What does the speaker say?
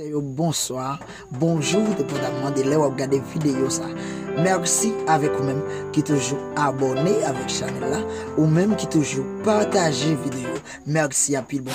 Bonsoir, bonjour, dépendamment de là où vous regardez vidéo ça. Merci avec vous-même qui toujours abonné avec chaîne là ou même qui toujours partagé vidéo. Merci à pile bon.